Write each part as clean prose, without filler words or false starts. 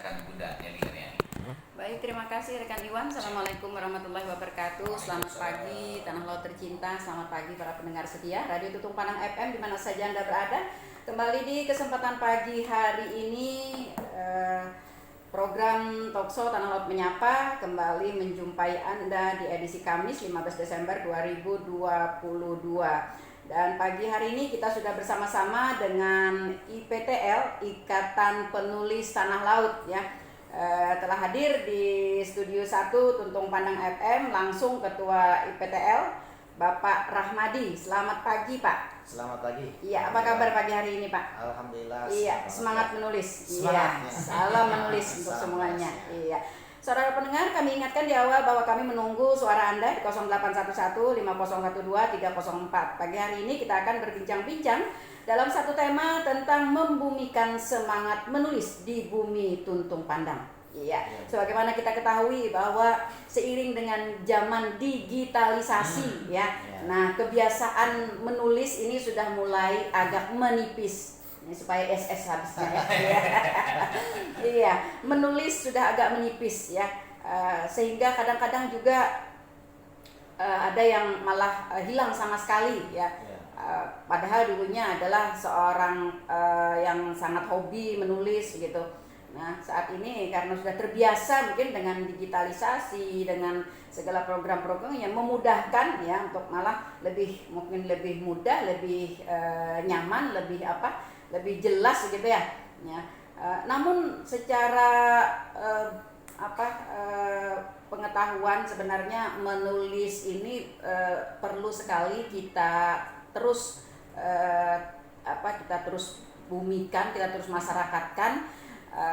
rekan Bunda Nelly Karyani. Baik, terima kasih rekan Iwan. Assalamualaikum warahmatullahi wabarakatuh. Selamat pagi Tanah Laut tercinta, selamat pagi para pendengar setia Radio Tutung Pandang FM di mana saja Anda berada. Kembali di kesempatan pagi hari ini program Talkshow Tanah Laut Menyapa kembali menjumpai Anda di edisi Kamis 15 Desember 2022. Dan pagi hari ini kita sudah bersama-sama dengan IPTL, Ikatan Penulis Tanah Laut ya. Telah hadir di Studio 1 Tuntung Pandang FM langsung Ketua IPTL Bapak Rahmadi. Selamat pagi Pak. Selamat pagi. Iya, apa kabar pagi hari ini Pak? Alhamdulillah. Iya, semangat menulis. Semangat. Iya, salam menulis untuk semuanya. Iya. Saudara pendengar, kami ingatkan di awal bahwa kami menunggu suara Anda di 0811 5012 304. Pagi hari ini kita akan berbincang-bincang dalam satu tema tentang membumikan semangat menulis di bumi Tuntung Pandang. Iya, sebagaimana kita ketahui bahwa seiring dengan zaman digitalisasi nah kebiasaan menulis ini sudah mulai agak menipis. Ini supaya SS habisnya ya. Iya, menulis sudah agak menipis ya. Sehingga kadang-kadang juga ada yang malah hilang sama sekali ya. Padahal dulunya adalah seorang yang sangat hobi menulis gitu. Nah saat ini karena sudah terbiasa mungkin dengan digitalisasi, dengan segala program-program yang memudahkan ya untuk malah mungkin lebih mudah, lebih nyaman, lebih jelas gitu ya. Namun secara pengetahuan sebenarnya menulis ini perlu sekali kita terus kita terus bumikan, kita terus masyarakatkan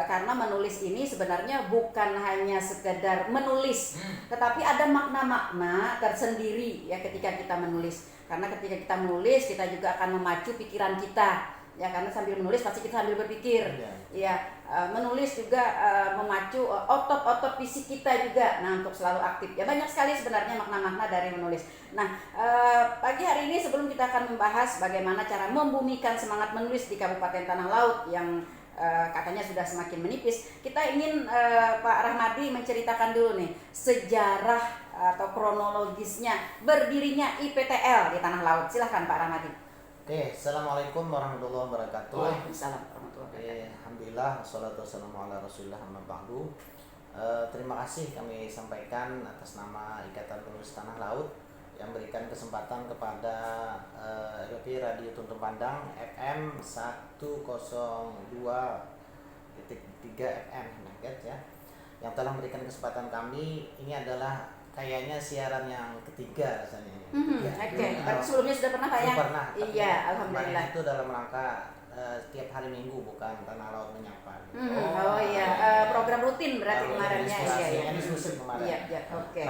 karena menulis ini sebenarnya bukan hanya sekedar menulis, tetapi ada makna-makna tersendiri ya ketika kita menulis. Karena ketika kita menulis kita juga akan memacu pikiran kita. Ya karena sambil menulis pasti kita sambil berpikir. Menulis juga memacu otot-otot fisik kita juga. Nah, untuk selalu aktif. Ya banyak sekali sebenarnya makna-makna dari menulis. Nah, pagi hari ini sebelum kita akan membahas bagaimana cara membumikan semangat menulis di Kabupaten Tanah Laut yang katanya sudah semakin menipis, kita ingin Pak Rahmadi menceritakan dulu nih sejarah atau kronologisnya berdirinya IPTL di Tanah Laut. Silahkan Pak Rahmadi. Oke, assalamualaikum warahmatullahi wabarakatuh. Waalaikumsalam warahmatullahi wabarakatuh. Alhamdulillah, wassalatu wassalamu ala rasulillah amma ba'du. Terima kasih kami sampaikan atas nama Ikatan Penulis Tanah Laut yang berikan kesempatan kepada LP Radio Tuntung Pandang FM 102.3 FM ya, yang telah memberikan kesempatan kami. Ini adalah kayaknya siaran yang ketiga rasanya. Sebelumnya sudah pernah Pak ya? Pernah. Iya, alhamdulillah. Itu dalam rangka tiap hari Minggu, bukan Tanah Laut Menyapa. Program rutin berarti kemarinnya. Iya. Eksklusif kemarin. Iya, oke.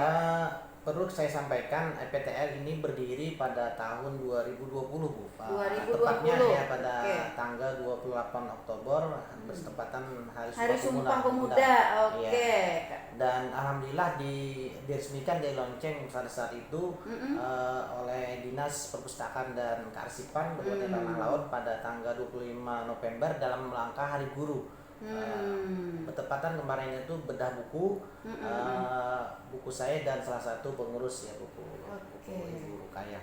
Perlu saya sampaikan IPTL ini berdiri pada tahun 2020 Bu. 2020. Tepatnya ya pada tanggal 28 Oktober bertepatan Hari Sumpah Pemuda. Oke. Dan alhamdulillah diresmikan di lonceng pada saat itu oleh Dinas Perpustakaan dan Kearsipan Kabupaten Tanah Laut pada tanggal 25 November dalam rangka Hari Guru. Bertepatan kemarin itu bedah buku buku saya dan salah satu pengurus ya buku Ibu Rukaya.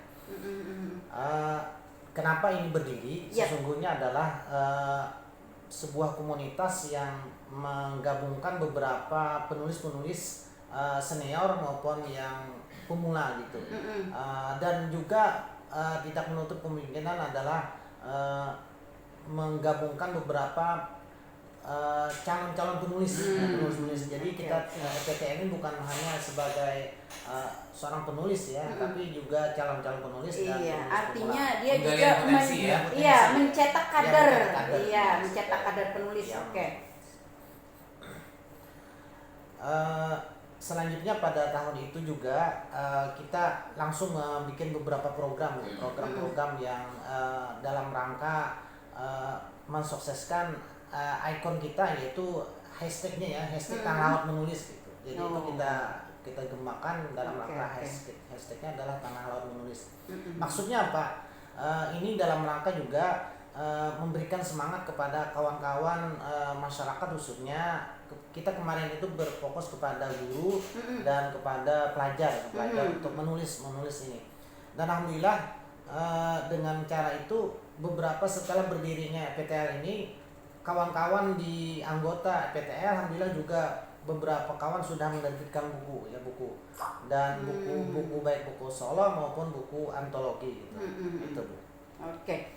Kenapa ini berdiri? Sesungguhnya adalah sebuah komunitas yang menggabungkan beberapa penulis-penulis senior maupun yang pemula gitu. Dan juga tidak menutup kemungkinan adalah menggabungkan beberapa calon-calon penulis. Jadi kita PTN ini bukan hanya sebagai seorang penulis ya, tapi juga calon-calon penulis. Artinya dia juga mencetak kader. Mencetak kader penulis. Selanjutnya pada tahun itu juga kita langsung bikin beberapa program yang dalam rangka mensukseskan ikon kita, yaitu hashtagnya ya, hashtag Tanah Laut Menulis gitu. Jadi itu kita gemakan dalam rangka hashtagnya adalah Tanah Laut Menulis. Maksudnya apa? Ini dalam rangka juga memberikan semangat kepada kawan-kawan masyarakat khususnya kita kemarin itu berfokus kepada guru dan kepada pelajar untuk menulis ini, dan alhamdulillah dengan cara itu beberapa setelah berdirinya PTL ini kawan-kawan di anggota PTL alhamdulillah juga beberapa kawan sudah menerbitkan buku dan buku baik buku solo maupun buku antologi gitu. Itu Bu. Oke.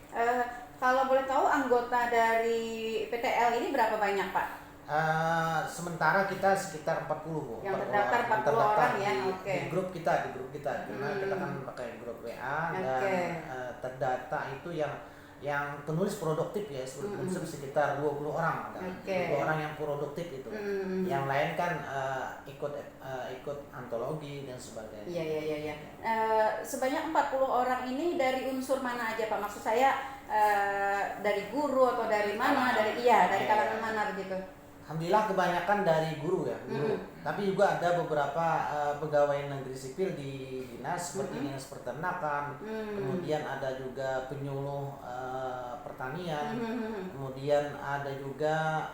Kalau boleh tahu anggota dari PTL ini berapa banyak Pak? Sementara kita sekitar 40 Bu. Yang terdaftar 40 orang ya. Oke. Di grup kita karena kita kan pakai grup WA dan terdata itu yang penulis produktif ya sekitar 20 orang ada. 20 orang yang produktif itu. Yang lain kan ikut antologi dan sebagainya. Iya. Sebanyak 40 orang ini dari unsur mana aja Pak? Maksud saya dari guru atau dari mana? Dari kalangan mana begitu? Alhamdulillah kebanyakan dari guru. Tapi juga ada beberapa pegawai negeri sipil di dinas seperti dinas peternakan, kemudian ada juga penyuluh pertanian, kemudian ada juga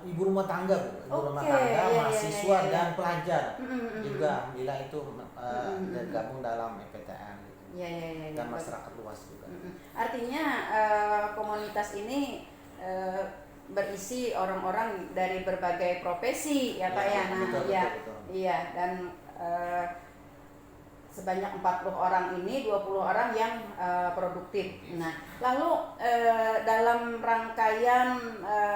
ibu rumah tangga, mahasiswa dan pelajar juga. Alhamdulillah itu tergabung dalam PTN dan masyarakat luas juga. Artinya komunitas ini berisi orang-orang dari berbagai profesi ya Pak ya. Nah, betul. Iya, dan sebanyak 40 orang ini 20 orang yang produktif. Nah, lalu dalam rangkaian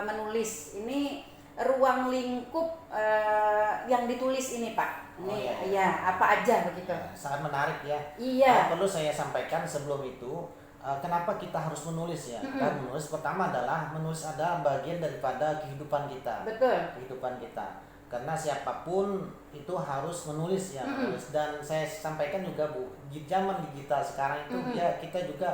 menulis ini ruang lingkup yang ditulis ini Pak. Ini apa aja begitu. Sangat menarik ya. Iya. Perlu saya sampaikan sebelum itu kenapa kita harus menulis ya? Dan menulis pertama adalah bagian daripada kehidupan kita. Betul. Kehidupan kita. Karena siapapun itu harus menulis ya. Dan saya sampaikan juga Bu, di zaman digital sekarang itu kita juga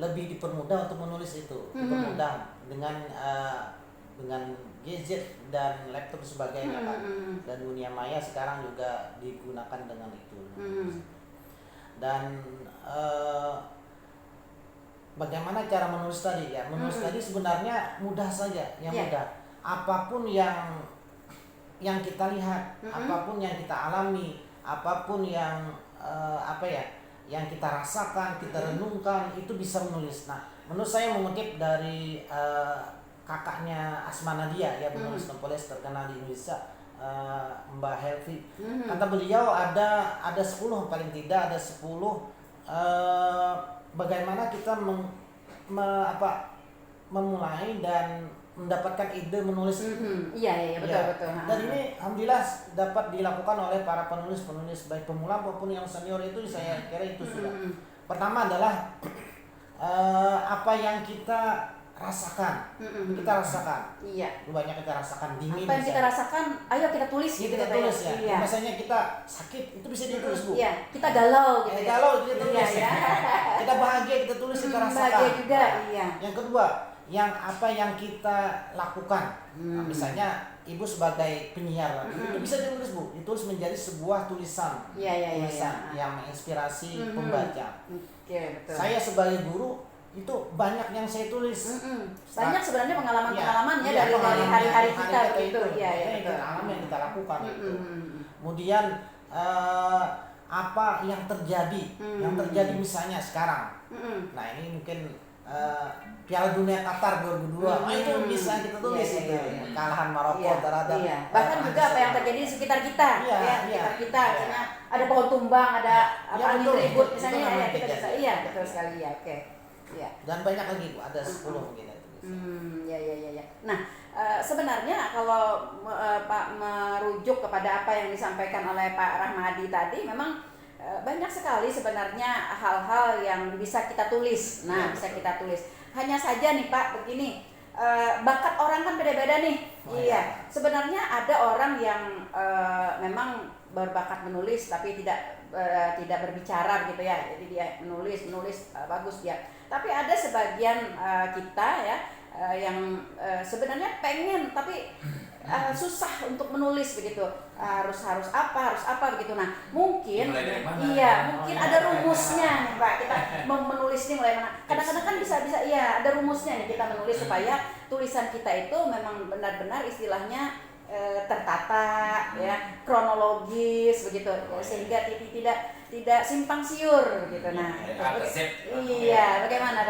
lebih dipermudah untuk menulis itu. Dipermudah dengan gadget dan laptop sebagainya kan. Dan dunia maya sekarang juga digunakan dengan itu. Dan bagaimana cara menulis tadi ya? Menulis tadi sebenarnya mudah saja, mudah. Apapun yang kita lihat, apapun yang kita alami, apapun yang yang kita rasakan, kita renungkan, itu bisa menulis. Nah, menurut saya mengutip dari kakaknya Asma Nadia ya, penulis novelis terkenal di Indonesia, Mbak Helvi. Kata beliau ada 10 paling tidak ada 10 bagaimana kita memulai dan mendapatkan ide menulis. Iya, betul. Dan ini alhamdulillah dapat dilakukan oleh para penulis baik pemula maupun yang senior itu, saya kira itu sudah. Pertama adalah apa yang kita rasakan. Kita rasakan. Iya. Banyak kita rasakan dingin. Apa yang kita rasakan, ayo kita tulis gitu. Kita tulis ya. Iya. Biasanya kita sakit, itu bisa ditulis Bu. Iya. Kita galau gitu. Galau kita tulis. Iya. Kita bahagia kita tulis, kita rasakan. Bahagia juga. Iya. Yang kedua, apa yang kita lakukan. Nah, misalnya Ibu sebagai penyiar, itu bisa ditulis Bu. Ditulis menjadi sebuah tulisan. Tulisan yang menginspirasi pembaca. Betul. Saya sebagai guru itu banyak yang saya tulis. Banyak sebenarnya pengalaman-pengalaman dari hari-hari kita gitu. Yang kita lakukan itu. Kemudian apa yang terjadi misalnya sekarang. Nah, ini mungkin Piala Dunia Qatar 2002. Itu bisa kita tulis itu. Kekalahan Maroko terhadap bahkan juga apa yang terjadi di sekitar kita. Sekitar kita misalnya ada pohon tumbang, ada angin ribut misalnya kita bisa. Iya, betul sekali ya. Oke. Ya. Dan banyak lagi Bu, ada 10 mungkin itu. Ya. Nah, sebenarnya kalau Pak merujuk kepada apa yang disampaikan oleh Pak Rahmadi tadi, memang banyak sekali sebenarnya hal-hal yang bisa kita tulis. Nah, bisa kita tulis. Hanya saja nih Pak, begini, bakat orang kan beda-beda nih. Sebenarnya ada orang yang memang berbakat menulis tapi tidak berbicara gitu ya. Jadi dia menulis bagus dia. Tapi ada sebagian kita ya yang sebenarnya pengen tapi susah untuk menulis begitu, harus apa begitu. Nah mungkin Mulai dari mana? iya mungkin ada rumusnya nih Pak, kita menulis nih mulai mana. Kadang-kadang kan bisa iya ada rumusnya nih kita menulis supaya tulisan kita itu memang benar-benar istilahnya tertata ya, kronologis begitu ya, sehingga tidak simpang siur begitu. Nah A ke Z. iya bagaimana